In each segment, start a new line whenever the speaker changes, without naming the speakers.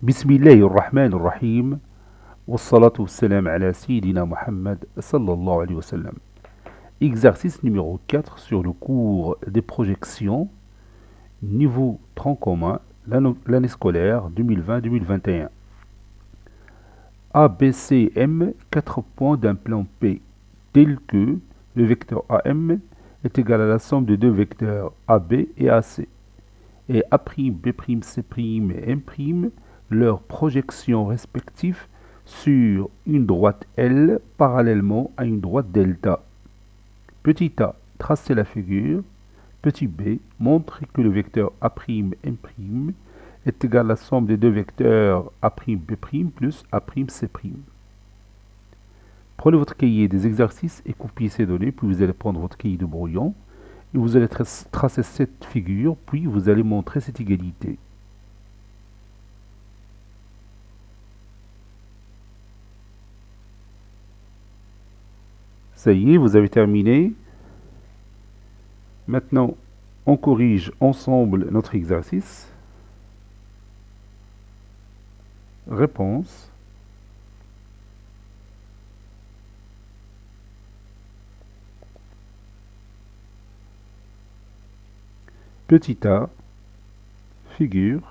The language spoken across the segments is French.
بسم الله الرحمن الرحيم والصلاة والسلام على سيدنا Muhammad sallallahu alayhi wa sallam. Exercice numéro 4 sur le cours des projections, niveau tronc commun, l'année scolaire 2020-2021. ABCM, 4 points d'un plan P, tel que le vecteur AM est égal à la somme de deux vecteurs AB et AC, et A'B', C' et M', leurs projections respectives sur une droite L parallèlement à une droite delta. Petit a, tracez la figure. Petit b, montrez que le vecteur A'M' est égal à la somme des deux vecteurs A'B' plus A'C'. Prenez votre cahier des exercices et copiez ces données, puis vous allez prendre votre cahier de brouillon et vous allez tracer cette figure, puis vous allez montrer cette égalité. Ça y est, vous avez terminé. Maintenant, on corrige ensemble notre exercice. Réponse. Petit a, figure.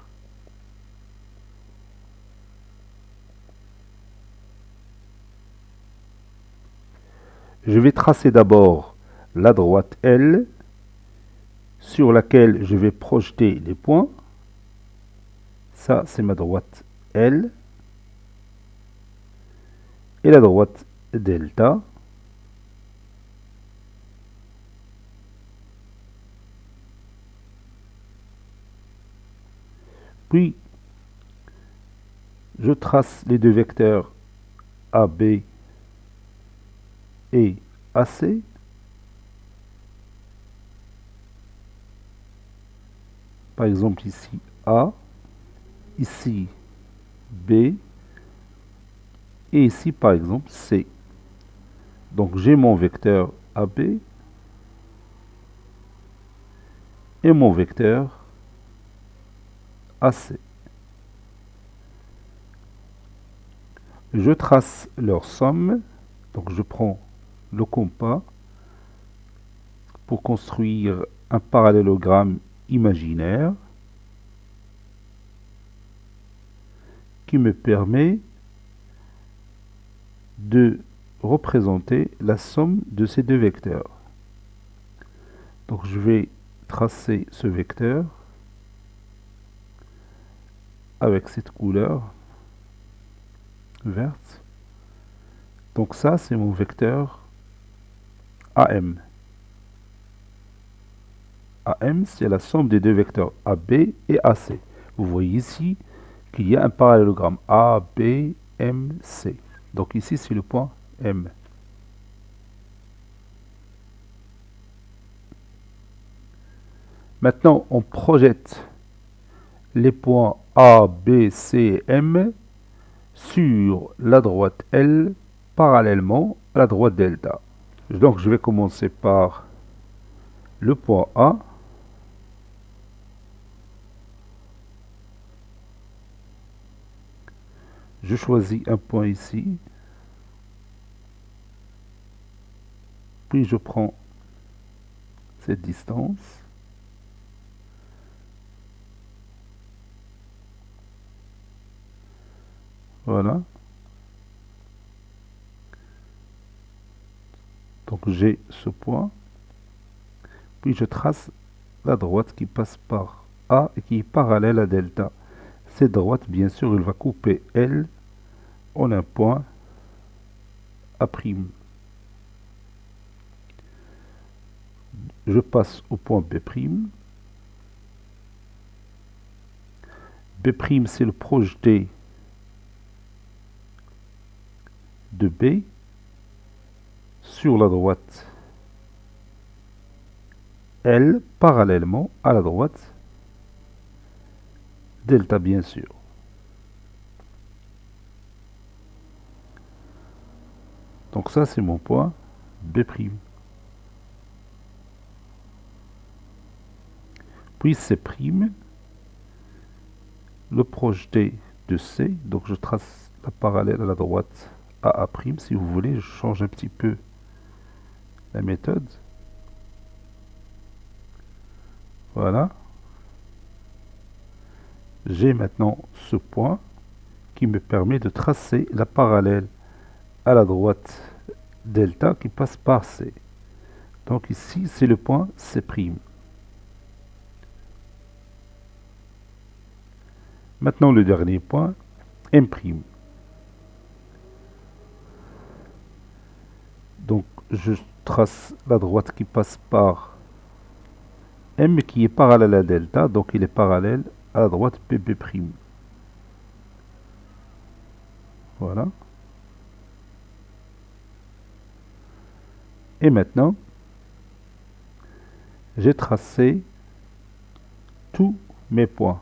Je vais tracer d'abord la droite L sur laquelle je vais projeter les points. Ça, c'est ma droite L. Et la droite delta. Puis, je trace les deux vecteurs AB et AC. Par exemple ici A, ici B, et ici par exemple C. Donc j'ai mon vecteur AB et mon vecteur AC. Je trace leur somme, donc je prends le compas pour construire un parallélogramme imaginaire qui me permet de représenter la somme de ces deux vecteurs. Donc je vais tracer ce vecteur avec cette couleur verte. Donc ça, c'est mon vecteur AM. AM, c'est la somme des deux vecteurs AB et AC. Vous voyez ici qu'il y a un parallélogramme A, B, M, C. Donc ici, c'est le point M. Maintenant, on projette les points A, B, C et M sur la droite L parallèlement à la droite delta. Donc je vais commencer par le point A. Je choisis un point ici. Puis je prends cette distance. Voilà. Donc j'ai ce point. Puis je trace la droite qui passe par A et qui est parallèle à delta. Cette droite, bien sûr, elle va couper L en un point A'. Je passe au point B'. B', c'est le projeté de B sur la droite L parallèlement à la droite delta, bien sûr. Donc ça, c'est mon point B'. Puis C', le projeté de C, donc je trace la parallèle à la droite AA', si vous voulez, je change un petit peu la méthode. Voilà. J'ai maintenant ce point qui me permet de tracer la parallèle à la droite delta qui passe par C. Donc ici, c'est le point C'. Maintenant, le dernier point, M'. Donc, je trace la droite qui passe par M qui est parallèle à delta, donc il est parallèle à la droite BB'. Voilà. Et maintenant, j'ai tracé tous mes points.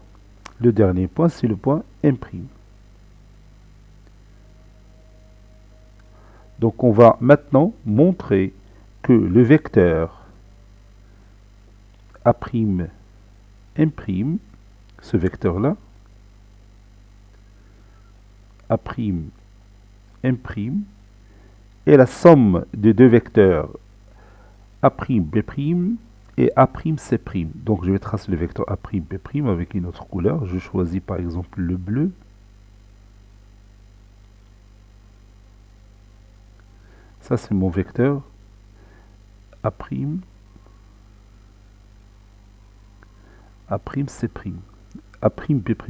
Le dernier point, c'est le point M'. Donc on va maintenant montrer que le vecteur A'M', ce vecteur-là, A'M', est la somme des deux vecteurs A'B' et A'C'. Donc je vais tracer le vecteur A'B' avec une autre couleur. Je choisis par exemple le bleu. Ça c'est mon vecteur A'C', A'B'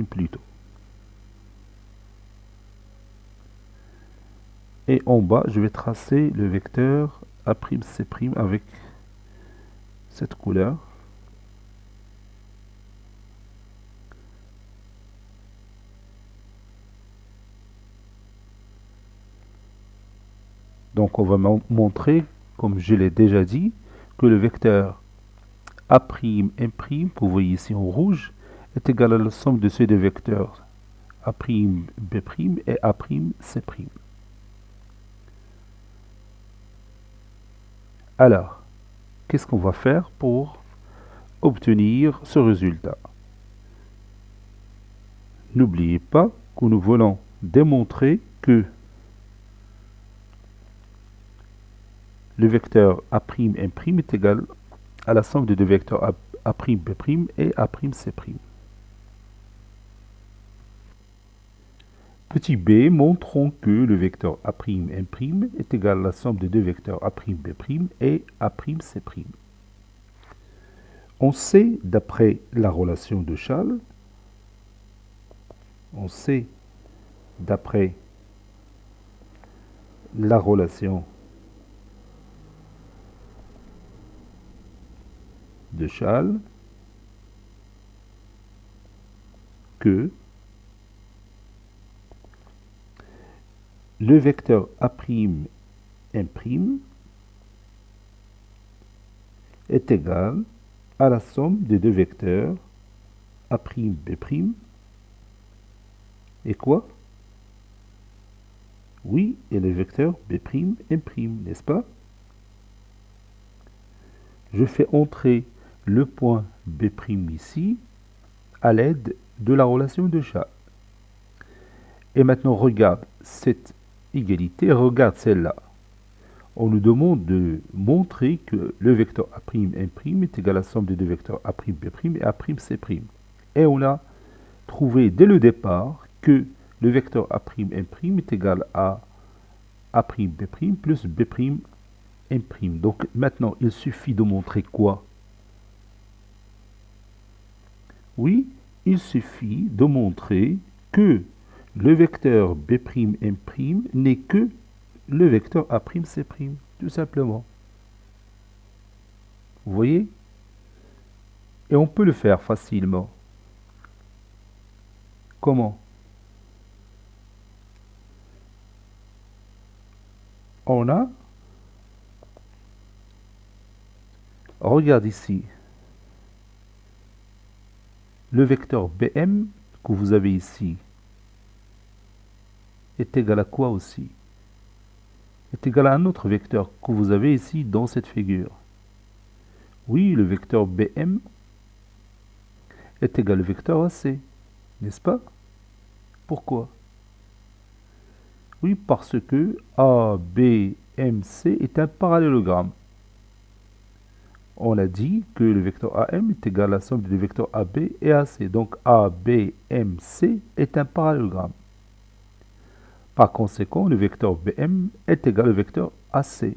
plutôt. Et en bas, je vais tracer le vecteur A'C' avec cette couleur. Donc on va montrer, comme je l'ai déjà dit, que le vecteur A'M', que vous voyez ici en rouge, est égal à la somme de ces deux vecteurs A'B' et A'C'. Alors, qu'est-ce qu'on va faire pour obtenir ce résultat? N'oubliez pas que nous voulons démontrer que le vecteur A'M' est égal à la somme de deux vecteurs A'B' et A'C'. Petit b, montrons que le vecteur A'M' est égal à la somme de deux vecteurs A'B' et A'C'. On sait, d'après la relation de Schall, que le vecteur A'M' est égal à la somme des deux vecteurs A'B' et quoi? Oui, et le vecteur B'M', n'est-ce pas? Je fais entrer le point B' ici à l'aide de la relation de Schall. Et maintenant, regarde cette égalité, regarde celle-là. On nous demande de montrer que le vecteur A'M' est égal à la somme des deux vecteurs A'B' et A'C'. Et on a trouvé dès le départ que le vecteur A'M' est égal à A'B' plus B'M'. Donc maintenant, il suffit de montrer quoi? Oui, il suffit de montrer que le vecteur B'M' n'est que le vecteur A'C', tout simplement. Vous voyez? Et on peut le faire facilement. Comment? On a, regarde ici, le vecteur Bm que vous avez ici est égal à quoi aussi? Est égal à un autre vecteur que vous avez ici dans cette figure. Oui, le vecteur Bm est égal au vecteur AC, n'est-ce pas? Pourquoi? Oui, parce que A, B, M, C est un parallélogramme. On a dit que le vecteur AM est égal à la somme des vecteurs AB et AC. Donc A, B, M, C est un parallélogramme. Par conséquent, le vecteur BM est égal au vecteur AC.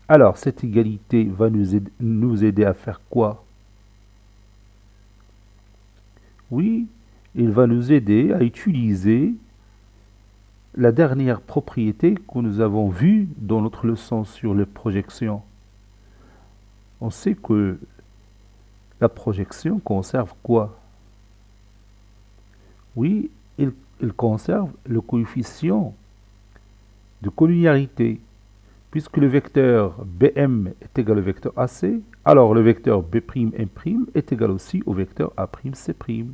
Alors, cette égalité va nous aider à faire quoi? Oui, il va nous aider à utiliser la dernière propriété que nous avons vue dans notre leçon sur les projections. On sait que la projection conserve quoi? Oui, il conserve le coefficient de collinéarité. Puisque le vecteur BM est égal au vecteur AC, alors le vecteur B'M' est égal aussi au vecteur A'C'.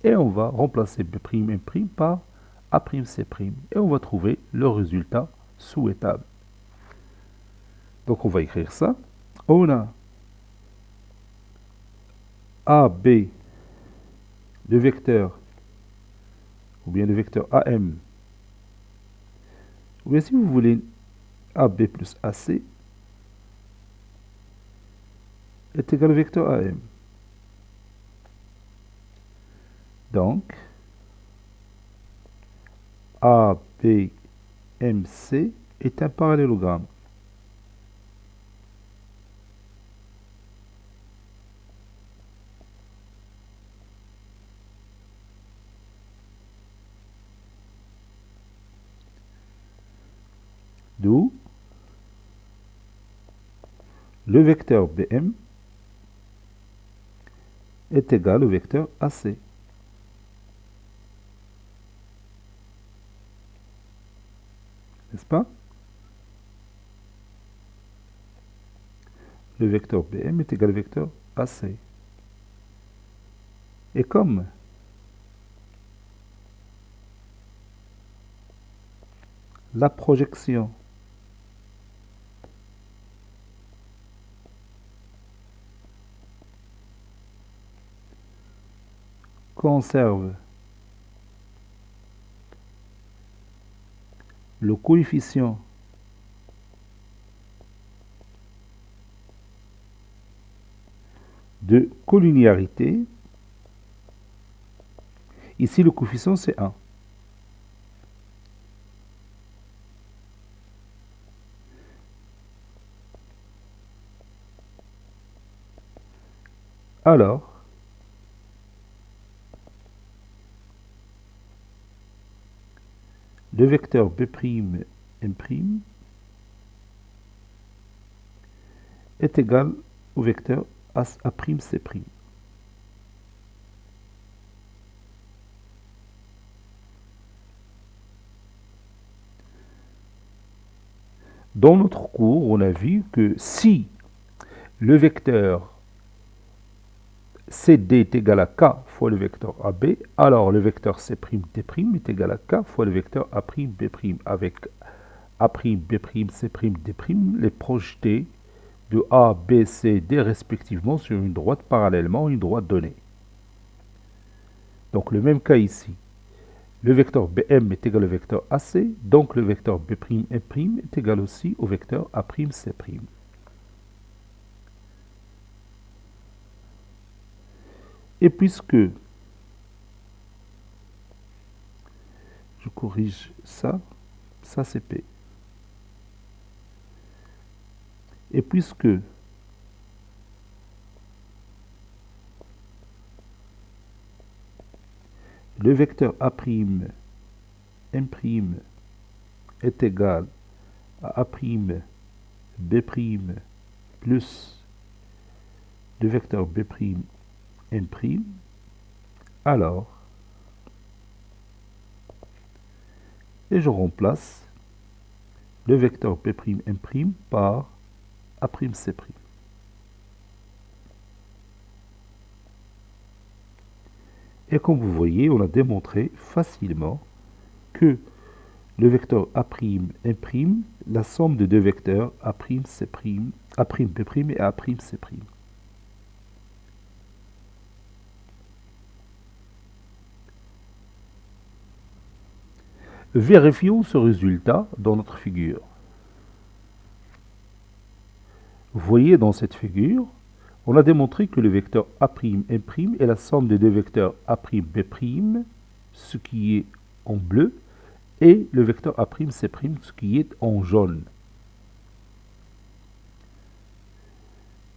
Et on va remplacer B'M' par A'C'. Et on va trouver le résultat souhaitable. Donc on va écrire ça. On a AB, le vecteur, ou bien le vecteur AM, ou bien si vous voulez AB plus AC, est égal au vecteur AM. Donc, ABMC est un parallélogramme. D'où le vecteur BM est égal au vecteur AC. N'est-ce pas? Le vecteur BM est égal au vecteur AC. Et comme la projection conserve le coefficient de collinéarité, ici le coefficient c'est 1. Alors, le vecteur B'M' est égal au vecteur A'C'. Dans notre cours, on a vu que si le vecteur CD est égal à K fois le vecteur AB, alors le vecteur C'D' est égal à K fois le vecteur A'B', avec A'B', C'D', les projetés de A, B, C, D respectivement sur une droite parallèlement à une droite donnée. Donc le même cas ici. Le vecteur BM est égal au vecteur AC, donc le vecteur B'M' est égal aussi au vecteur A'C'. Et puisque, je corrige ça, ça c'est P. Et puisque le vecteur A'M' est égal à A'B' plus le vecteur B'M', alors, et je remplace le vecteur B'M' par A'C'. Et comme vous voyez, on a démontré facilement que le vecteur A'M', la somme de deux vecteurs A'B' et A'C'. Vérifions ce résultat dans notre figure. Vous voyez dans cette figure, on a démontré que le vecteur A'M' est la somme des deux vecteurs A'B', ce qui est en bleu, et le vecteur A'C', ce qui est en jaune.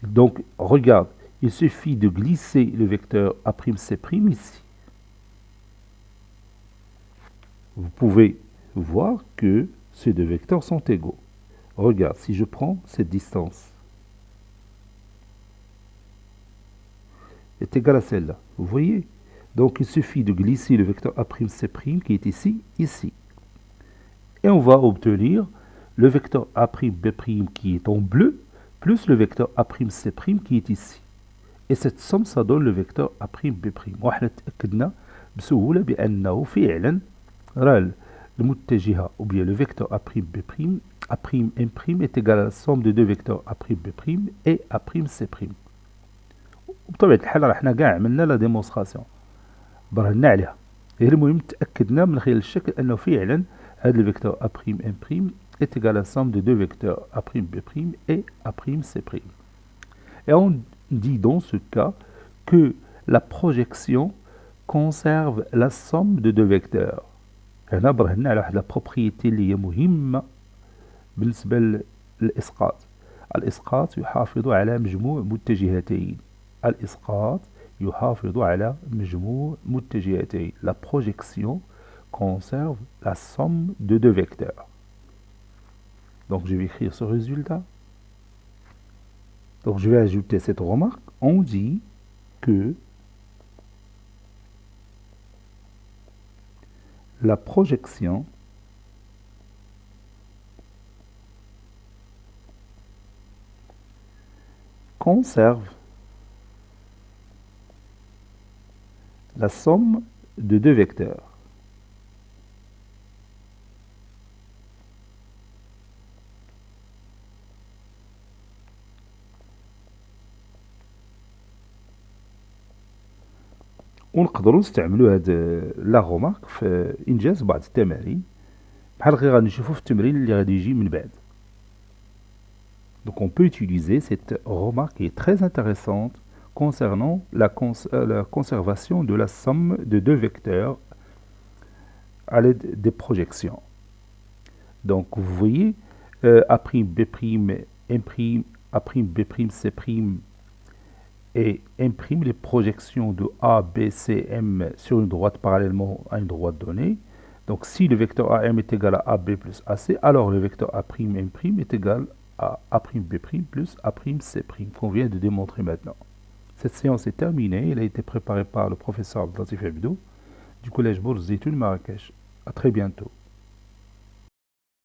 Donc, regarde, il suffit de glisser le vecteur A'C' ici. Vous pouvez voir que ces deux vecteurs sont égaux. Regarde, si je prends cette distance, est égale à celle-là. Vous voyez? Donc, il suffit de glisser le vecteur A'C' qui est ici, ici. Et on va obtenir le vecteur A'B' qui est en bleu, plus le vecteur A'C' qui est ici. Et cette somme, ça donne le vecteur A'B'. وإحنا تأكدنا بسهولة بأنه فعلا المتجهة ou bien le vecteur A'B', A'M' est égal à la somme des deux vecteurs A'B' et A'C'. وبطبيعة الحال راحنا كاع عملنا لا ديمونستراسيون برهنا عليها. المهم تأكدنا من خلال الشكل أنه فعلا هذا الفيكتور A'M' est égal à la somme des deux vecteurs A'B' et A'C'. Et on dit dans ce cas que la projection conserve la somme de deux vecteurs. هنا برهنا على واحد البروبريتي اللي هي مهمة بالنسبة للإسقاط. الإسقاط يحافظ على مجموع متجهتين. الإسقاط يحافظ على مجموع متجهتين. La projection conserve la somme de deux vecteurs. Donc je vais écrire ce résultat. Donc je vais ajouter cette remarque. On dit que la projection conserve la somme de deux vecteurs. ونقدروا نستعملوا هاد لا رومارك في انجاز بعض التمارين بحال غير غادي نشوفوا في التمرين اللي غادي يجي من بعد. Donc on peut utiliser cette remarque qui est très intéressante concernant la conservation de la somme de deux vecteurs à l'aide des projections. Donc vous voyez A'B', M', A'B', C' et M', les projections de A, B, C, M sur une droite parallèlement à une droite donnée. Donc si le vecteur AM est égal à AB plus AC, alors le vecteur A'M' est égal à A'B' plus A'C', qu'on vient de démontrer maintenant. Cette séance est terminée, elle a été préparée par le professeur Abdelatif Abdou du collège Bourz Zitoun Marrakech. À très bientôt.